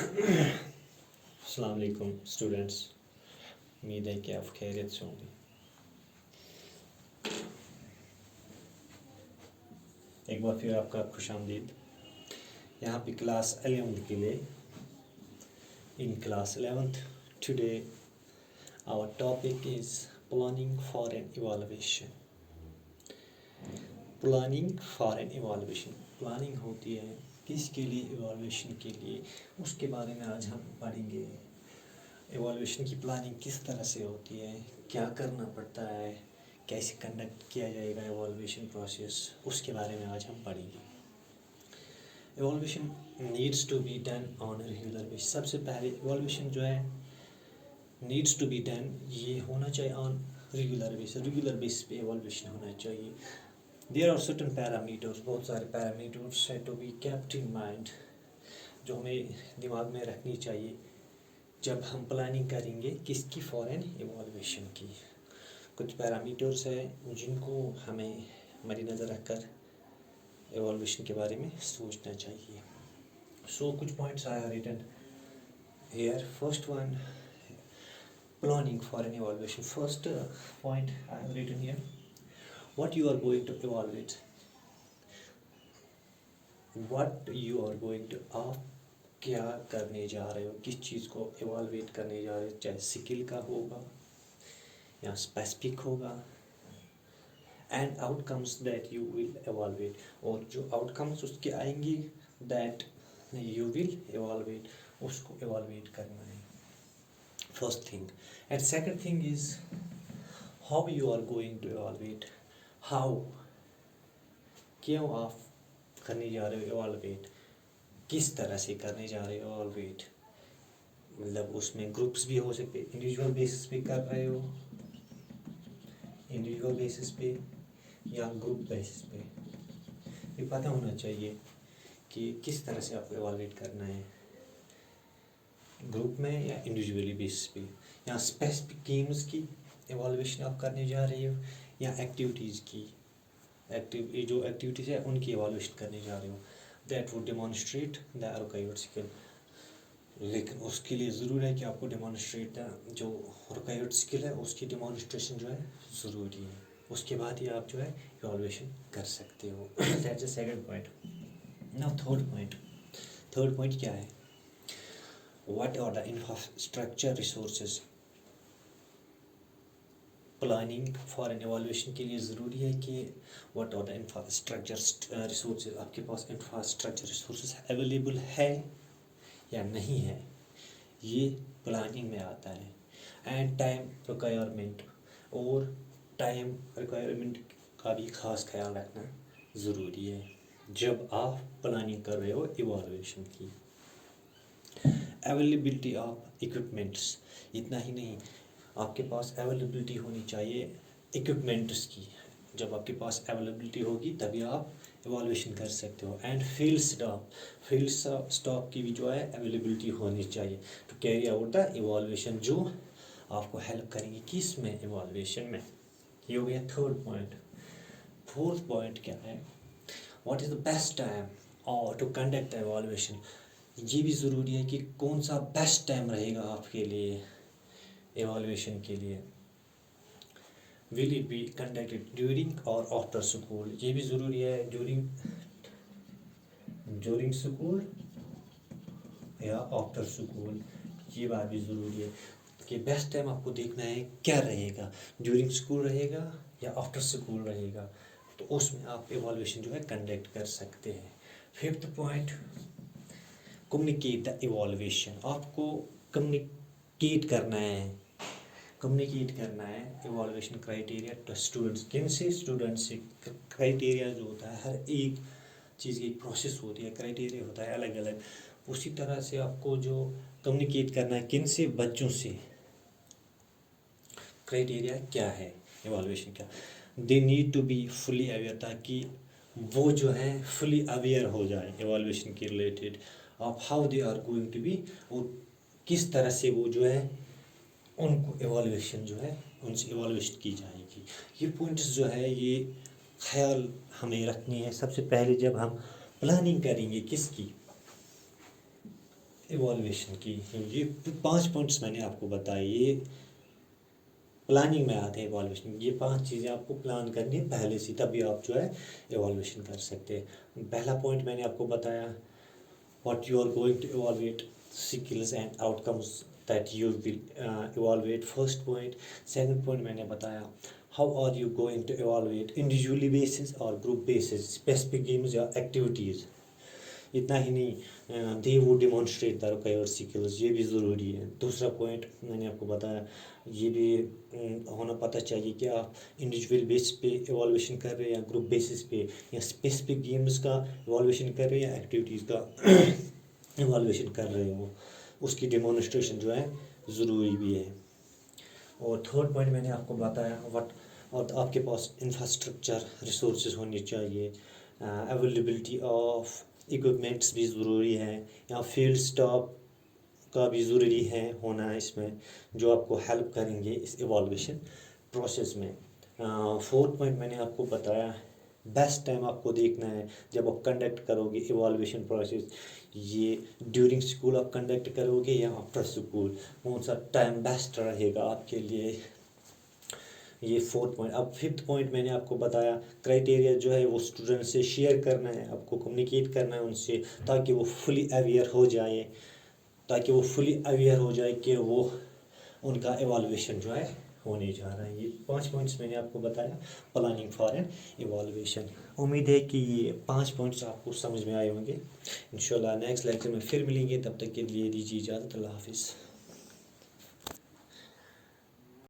अस्सलाम वालेकुम स्टूडेंट्स, उम्मीद है कि आप खैरियत से होंगे। एक बार फिर आपका खुशामदीद यहाँ पे क्लास 11th के लिए। In class 11th today our topic is planning for an evaluation. Planning for an evaluation, planning होती है किसके लिए? इवाल्वेशन के लिए। उसके बारे में आज हम पढ़ेंगे। इवाल्वेशन की प्लानिंग किस तरह से होती है, क्या करना पड़ता है, कैसे कंडक्ट किया जाएगा इवाल्वेशन प्रोसेस, उसके बारे में आज हम पढ़ेंगे। Evaluation needs to be done on regular basis. सबसे पहले इवाल्वेशन जो है नीड्स टू बी डन, ये होना चाहिए on regular basis. Regular basis पे इवाल्वेशन होना चाहिए। देयर आर सर्टेन पैरामीटर्स, बहुत सारे पैरामीटर्स है to be kept in mind, जो हमें दिमाग में रखनी चाहिए जब हम प्लानिंग करेंगे किसकी? फॉर एन इवाल्वेशन की। कुछ पैरामीटर्स हैं जिनको हमें मद्देनज़र रखकर इवाल्वेशन के बारे में सोचना चाहिए। सो कुछ points I have written here. First one, planning for an evaluation. First point I have written here, what you are going to evaluate. What you are going to, आप क्या करने जा रहे हो, किस चीज़ को इवाल्वेट करने जा रहे हो, चाहे स्किल का होगा या स्पेसिफिक होगा। And outcomes that you will evaluate, और जो आउटकम्स उसके आएंगे दैट यू विल इवाल्वेट, उसको इवाल्वेट करना है। First thing. And second thing is how you are going to evaluate. How, क्यों आप करने जा रहे हो इवाल्वेट, किस तरह से करने जा रहे हो इवाल्वेट। मतलब उसमें ग्रुप्स भी हो सकते, इंडिविजुअल बेसिस पे कर रहे हो, इंडिविजुअल बेसिस पे या ग्रुप बेसिस पे। ये पता होना चाहिए कि किस तरह से आपको इवाल्वेट करना है, ग्रुप में या इंडिविजुअली बेसिस पे, या स्पेसिफिक गेम्स की इवाल्वेशन आप करने जा रहे हो या एक्टिविटीज़ की। जो एक्टिविटीज़ है उनकी इवाल्वेशन करने जा रहे हो। That would demonstrate the required skill. लेकिन उसके लिए ज़रूरी है कि आपको डेमोन्स्ट्रेट जो रिक्वायर्ड स्किल है उसकी डेमोन्स्ट्रेशन जो है ज़रूरी है। उसके बाद ही आप जो है इवैल्यूएशन कर सकते हो। That's the second point. Now third point क्या है? What are the infrastructure resources. Planning for an evaluation के लिए ज़रूरी है कि what are the infrastructure resources, आपके पास इंफ्रास्ट्रक्चर रिसोर्सेज अवेलेबल है या नहीं है, ये प्लानिंग में आता है। एंड टाइम रिक्वायरमेंट, और टाइम रिक्वायरमेंट का भी खास ख्याल रखना ज़रूरी है जब आप प्लानिंग कर रहे हो इवैल्यूएशन की। अवेलेबिलिटी ऑफ इक्विपमेंट्स, इतना ही नहीं, आपके पास अवेलेबिलिटी होनी चाहिए इक्विपमेंट्स की। जब आपके पास अवेलेबिलिटी होगी तभी आप इवैल्यूएशन कर सकते हो। एंड फील्ड स्टाफ की भी जो है अवेलेबिलिटी होनी चाहिए to carry out the evaluation, जो आपको हेल्प करेंगे किस में? इवैल्यूएशन में। ये हो गया थर्ड पॉइंट। फोर्थ पॉइंट क्या है? What is the best time और टू कंडक्ट द इवैल्यूएशन। ये भी ज़रूरी है कि कौन सा बेस्ट टाइम रहेगा आपके लिए इवैल्यूएशन के लिए। Will it be conducted during और आफ्टर स्कूल, ये भी ज़रूरी है। ड्यूरिंग स्कूल या आफ्टर स्कूल, ये बात भी ज़रूरी है कि बेस्ट टाइम आपको देखना है क्या रहेगा, ड्यूरिंग स्कूल रहेगा या आफ्टर स्कूल रहेगा, तो उसमें आप इवैल्यूएशन जो है कंडक्ट कर सकते हैं। Fifth point, communicate the evaluation. आपको कम्युनिकेट करना है इवैल्यूएशन क्राइटेरिया टू स्टूडेंट्स। किन से? स्टूडेंट्स से। क्राइटेरिया जो होता है, हर एक चीज़ की एक प्रोसेस होती है, क्राइटेरिया होता है अलग अलग। उसी तरह से आपको जो कम्युनिकेट करना है किन से? बच्चों से। क्राइटेरिया क्या है इवैल्यूएशन का? They need to be fully aware, ताकि वो जो है फुली अवेयर हो जाए इवैल्यूएशन के related of how they are going to be, और किस तरह से वो जो है उनको इवैल्यूएशन जो है उनसे इवैल्यूएशन की जाएगी। ये पॉइंट्स जो है ये ख्याल हमें रखनी है सबसे पहले जब हम प्लानिंग करेंगे किसकी? इवॉल्यूशन की। ये 5 पॉइंट्स मैंने आपको बताए, ये प्लानिंग में आते हैं इवॉल्यूशन। ये 5 चीज़ें आपको प्लान करनी है पहले से, तभी आप जो है इवॉल्यूशन कर सकते हैं। पहला पॉइंट मैंने आपको बताया, what you are going to evaluate, skills and outcomes that you will evaluate, first point. Second point मैंने बताया, how are you going to evaluate, individually basis और ग्रुप बेसिस, स्पेसिफिक गेम्स या एक्टिविटीज़। इतना ही नहीं, दे वो डिमॉन्स्ट्रेट द रिक्वायर्ड स्किल्स, ये भी ज़रूरी है। दूसरा पॉइंट मैंने आपको बताया, ये भी होना पता चाहिए कि आप इंडिविजुअल बेसिस पे इवॉल्यूशन कर रहे हैं या ग्रुप बेसिस पे, या स्पेसिफिक गेम्स का इवॉल्यूशन कर रहे हैं या एक्टिविटीज़ का इवॉल्यूशन कर रहे हो, उसकी डिमॉन्स्ट्रेशन जो है ज़रूरी भी है। और थर्ड पॉइंट मैंने आपको बताया, व्हाट, और आपके पास इंफ्रास्ट्रक्चर रिसोर्सेज होने चाहिए, अवेलेबिलिटी ऑफ इक्विपमेंट्स भी ज़रूरी है, या फील्ड स्टाफ का भी ज़रूरी है होना है इसमें, जो आपको हेल्प करेंगे इस इवॉल्यूशन प्रोसेस में। फोर्थ पॉइंट मैंने आपको बताया, बेस्ट टाइम आपको देखना है जब आप कंडक्ट करोगे इवॉल्यूशन प्रोसेस, ये ड्यूरिंग स्कूल आप कंडक्ट करोगे या आफ्टर स्कूल, कौन सा टाइम बेस्ट रहेगा आपके लिए, ये फोर्थ पॉइंट। अब फिफ्थ पॉइंट मैंने आपको बताया, क्राइटेरिया जो है वो स्टूडेंट से शेयर करना है, आपको कम्युनिकेट करना है उनसे, ताकि वो फुली अवेयर हो जाए, कि वो उनका एवॉल्यूशन जो है होने जा रहा है। ये 5 पॉइंट्स मैंने आपको बताया प्लानिंग फॉर एन एवॉल्यूशन। उम्मीद है कि ये 5 पॉइंट्स आपको समझ में आए होंगे। इंशाल्लाह नेक्स्ट लेक्चर में फिर मिलेंगे, तब तक के लिए दीजिए इजाज़त। अल्लाह हाफिज़।